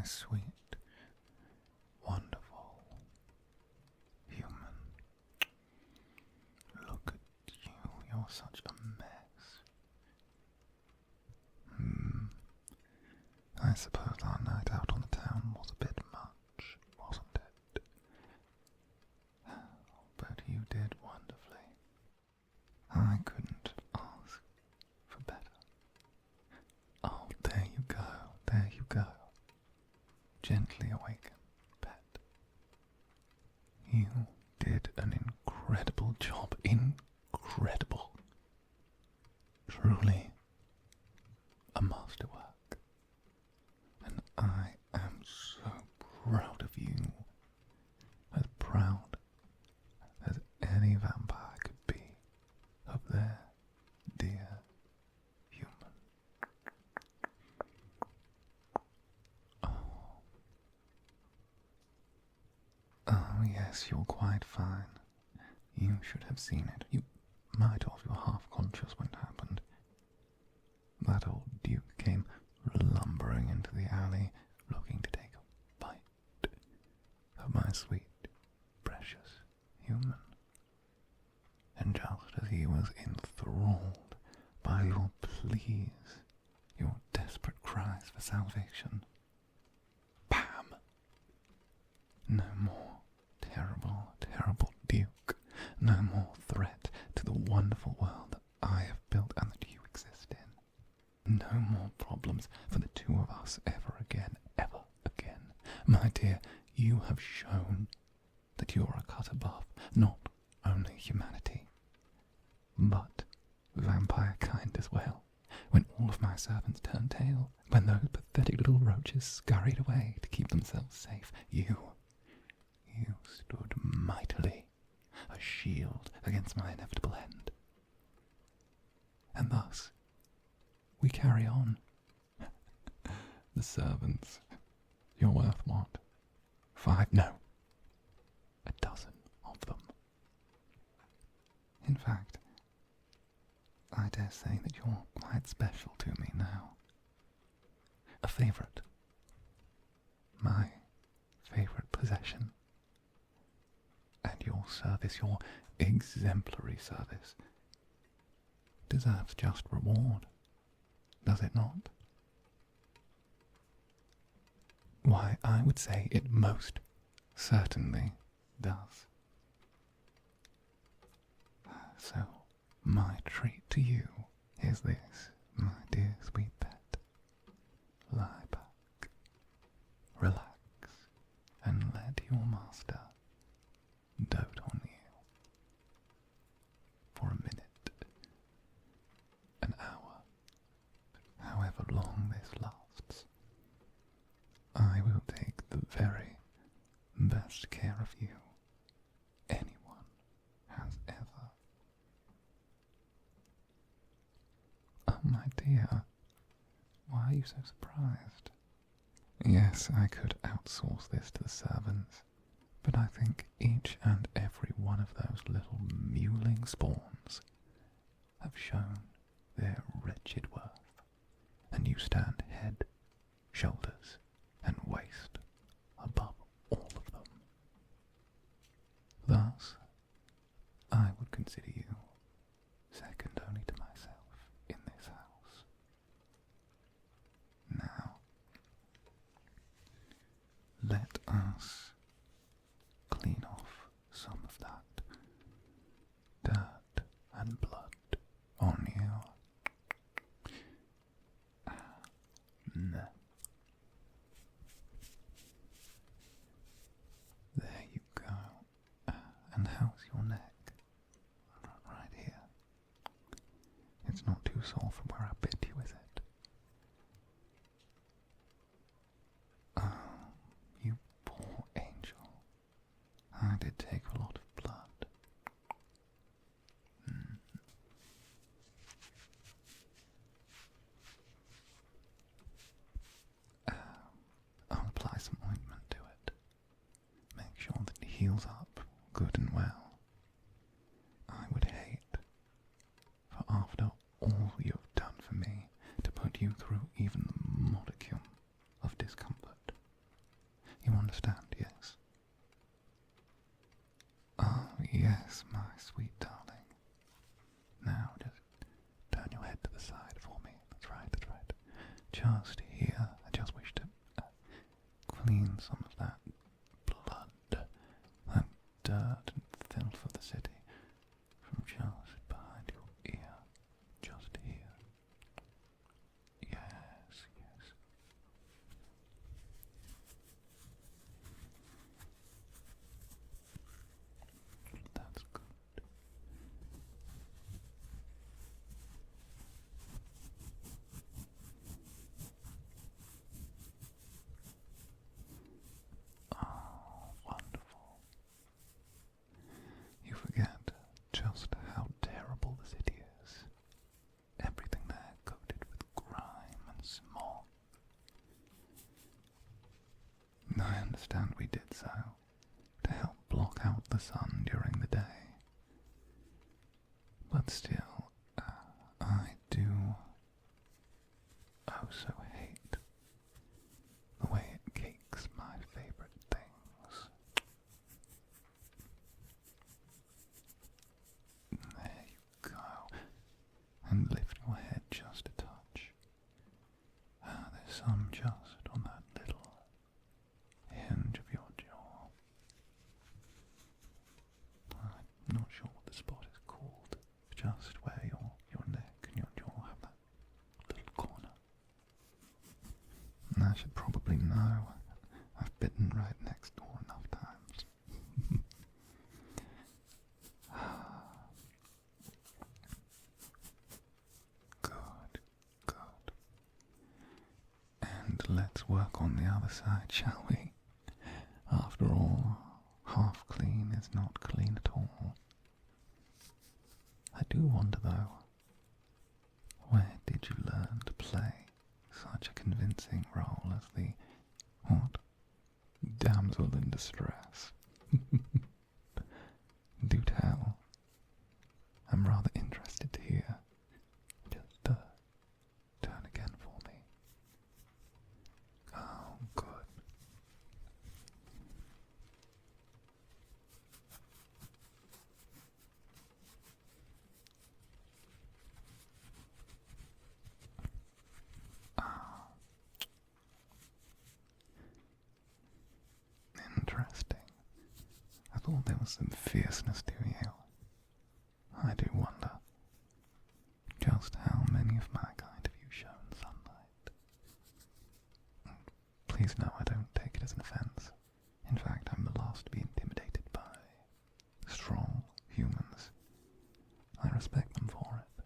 my sweet, wonderful human. Look at you, you're such a mess. I suppose our night out on the town was a bit much, wasn't it? But you did wonderfully. I couldn't ask for better. Oh, there you go, there you go. Gently awaken, pet. You did an incredible job, incredible. Truly a masterwork. And I am so proud of you. As proud as any vampire could be of their dear human. Oh yes, you're quite fine. You should have seen it. You might have. You were half conscious when it happened. That old duke came lumbering into the alley, looking to take a bite of my sweet, precious human. And just as he was enthralled by your pleas, your desperate cries for salvation, bam! No more terrible, terrible duke. No more threat to the wonderful world that I have built and that you exist in. No more problems for the two of us ever again, ever again. My dear, you have shown that you are a cut above not only humanity, but vampire kind as well. When all of my servants turned tail, when those pathetic little roaches scurried away to keep themselves safe, you stood mightily, a shield against my inevitable end. And thus, we carry on. The servants, you're worth what? 5? No, 12 of them. In fact, I dare say that you're quite special to me now. A favourite. My favourite possession. And your service, your exemplary service, deserves just reward, does it not? Why, I would say it most certainly does. So, my treat to you is this, my dear sweet pet. Lie back, relax, and let your master dote on you for a minute, an hour, however long this lasts. I will take the very best care of you anyone has ever. Oh, my dear, why are you so surprised? Yes, I could outsource this to the servants, but I think each and every one of those little mewling spawns have shown their wretched worth, and you stand head, shoulders, and waist above all of them. Thus, I would consider you second only to myself in this house. Now, let us clean off some of that dirt and blood on you. There you go. And how's your neck? Right here. It's not too sore from where I bit you, is it? Oh, you poor angel. I did take a lot of blood. I'll apply some ointment to it. Make sure that it heals up good and well. I would hate for after all you have done for me Yes, my sweet darling. Now just turn your head to the side for me. That's right, that's right. Just here. I just wish to clean some of that blood, that dirt and filth of the city from just behind your ear. Just here. Yes, yes. That's good. Oh, wonderful. You forget just how terrible the city is. Everything there coated with grime and smog. I understand we did so to help block out the sun during the day. But still, I do oh so hate the way it cakes my favorite things. There you go. And lift your head just a touch. There's some just on that little hinge of your jaw. I'm not sure what the spot is called. Just where your neck and your jaw have that little corner. And I should probably know. I've bitten right next door enough times. Good, good. And let's work on the other side, shall we? After all, half clean is not clean at all. I do wonder though, where did you learn to play such a convincing role as the, what, damsel in distress? Do tell. I'm rather interested to hear. Just turn again for me. Oh, good. Interesting. I thought there was some fierceness to you. I do wonder just how many of my kind have you shown sunlight. Please know I don't take it as an offence. In fact, I'm the last to be intimidated by strong humans. I respect them for it.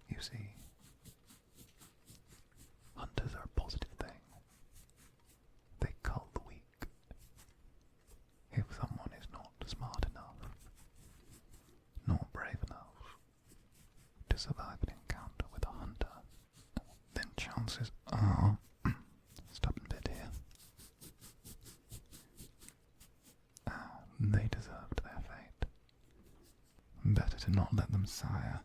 You see, hunters are a positive thing. They cull the weak. If someone is not smart enough, nor brave enough to survive an encounter with a hunter, then chances are, stubborn bit here, they deserved their fate. Better to not let them sire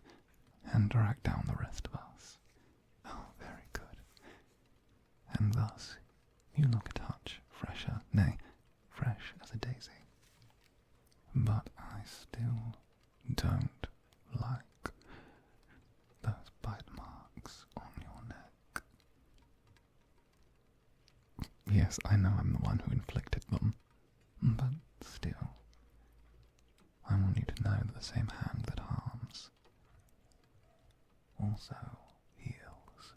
and drag down the rest of us. Oh, very good. And thus you look a touch fresher, nay, fresh as a daisy. But I still don't like those bite marks on your neck. Yes, I know I'm the one who inflicted them, but still, I want you to know that the same hand that harms also heals.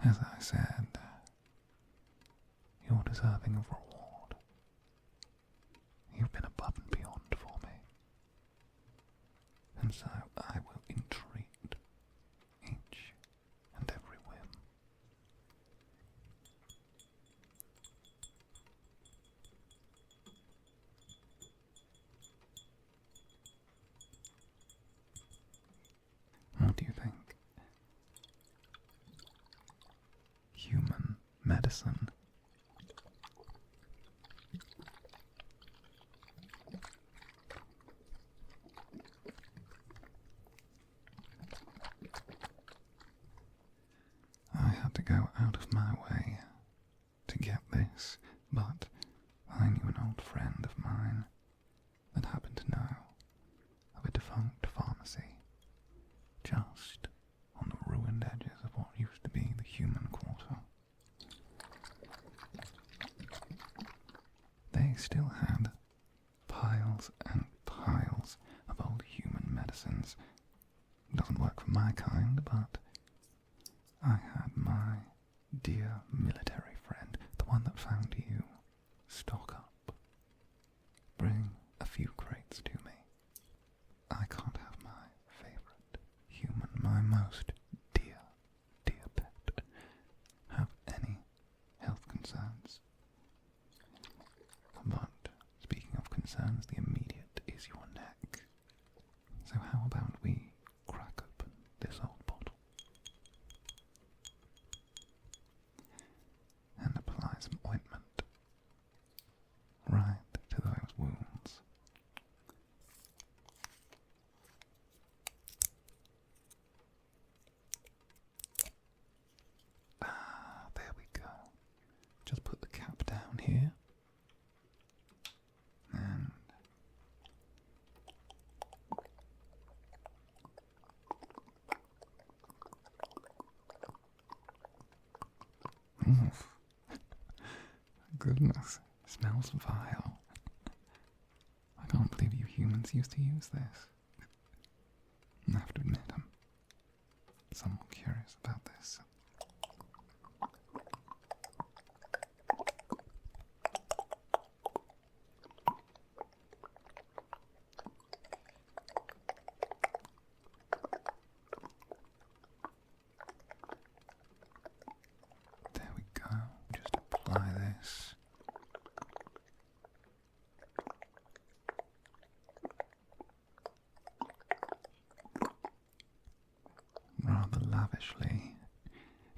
As I said, you're deserving of reward. You've been above and beyond for me. And so I will entreat each and every whim. What do you think? Human medicine. I had to go out of my way to get this, but I knew an old friend of mine that happened to know of a defunct pharmacy just on the ruined edges of what used to be the human quarter. They still had piles and piles of old human medicines. Doesn't work for my kind, but I had my dear military friend, the one that found you, stock up. Bring a few crates to me. I can't have my favourite human, my most dear, dear pet, have any health concerns. But speaking of concerns, the immediate is your neck. So how about we crack open this old bottle and apply some ointment right to those wounds. There we go. Just put the cap down here. And oof. Goodness, smells vile. I can't believe you humans used to use this. I have to admit, I'm somewhat curious about this. There we go. Just apply this. Rather lavishly.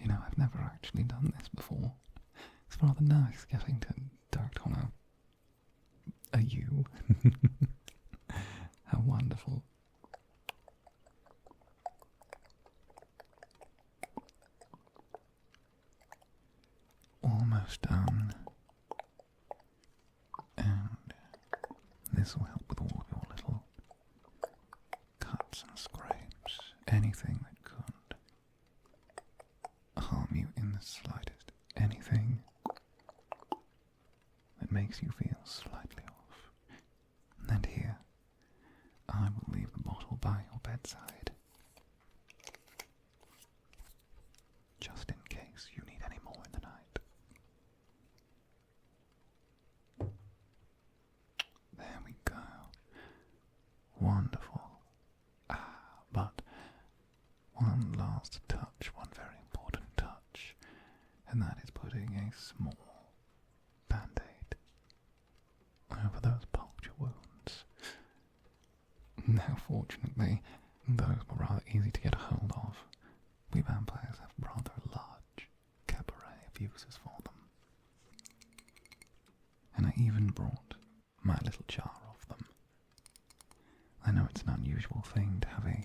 You know, I've never actually done this before. It's rather nice getting to dirt on a you. How wonderful. Almost done. And this will help with all of your little cuts and scrapes. Anything that could harm you in the slightest. Anything that makes you feel slightly off. And here, I will leave the bottle by your bedside. Just in case you need any more in the night. There we go. Wonderful. But one last touch, one very important touch, and that is putting a small band-aid over those puncture wounds. Now, fortunately, those were rather easy to get a hold of. We vampires have rather a large cabaret of uses for them. And I even brought my little jar of them. I know it's an unusual thing to have a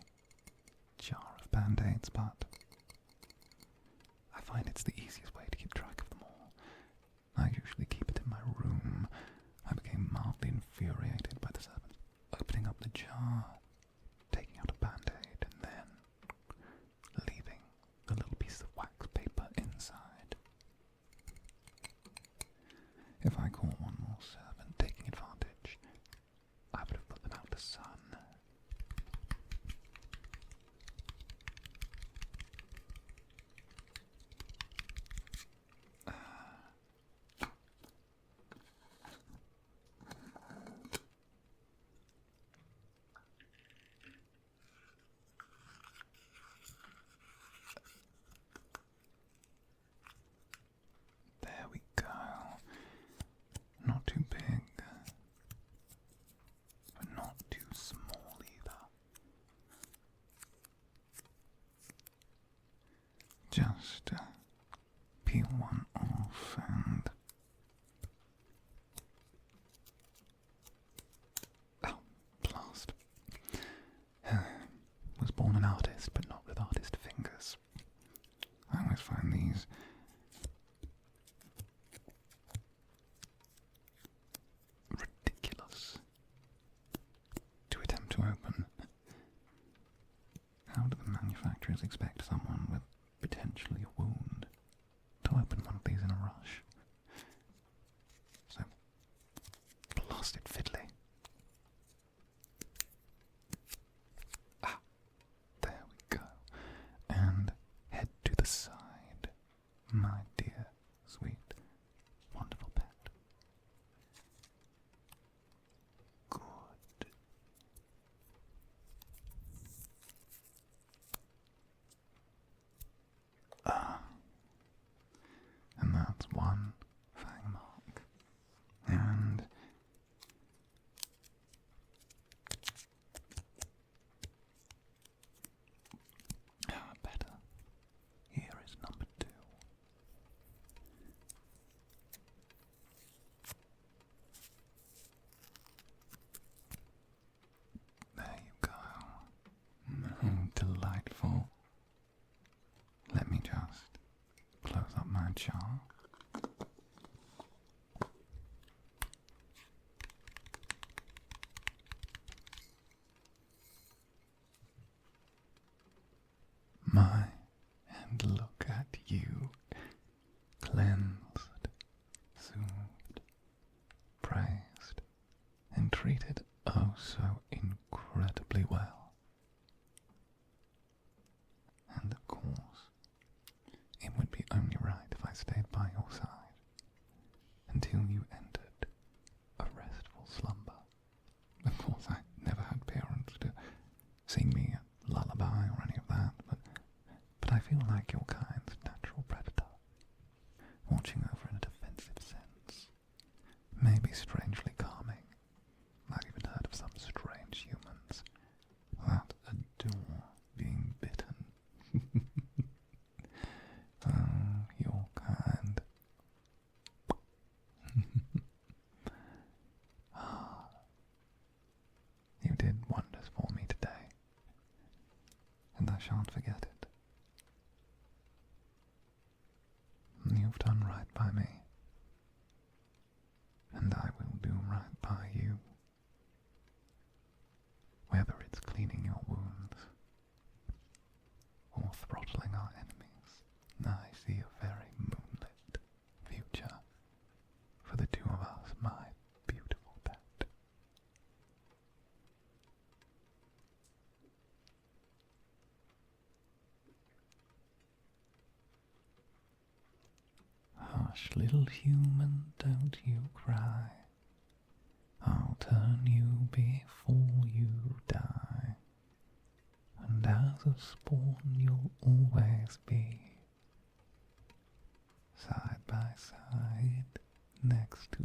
jar of band-aids, but I find it's the easiest way to keep track of them all. I usually keep it in my room. I became mildly infuriated by the servants opening up the jar, taking out a band-aid, and then leaving the little piece of wax paper inside. If I caught one more servant taking advantage, I would have put them out to sun. There we go. Not too big, but not too small either. Just peel one off and... Oh, blast. Was born an artist, but not with artist fingers. I always find these busted fiddly. Ah, there we go. And head to the side, my dear, sweet, wonderful pet. Good. And that's one fang mark. And better. Here is number 2. There you go. Delightful. Let me just close up my jar. And look at you, cleansed, soothed, praised, and treated oh so incredibly well. And of course, it would be only right if I stayed by your side until you entered a restful slumber. Of course, I never had parents to sing me a lullaby or any of that, but I feel like your kind's natural predator, watching over in a defensive sense, may be strangely calming. I've even heard of some strange humans that adore being bitten. Oh, your kind. You did wonders for me today, and I shan't forget it. You've done right by me, and I will do right by you. Whether it's cleaning your wounds or throttling our enemies, I see a very moonlit future for the 2 of us, my beautiful pet. Hush, little human, don't you cry. I'll turn you before you die. And as a spawn you'll always be, side by side next to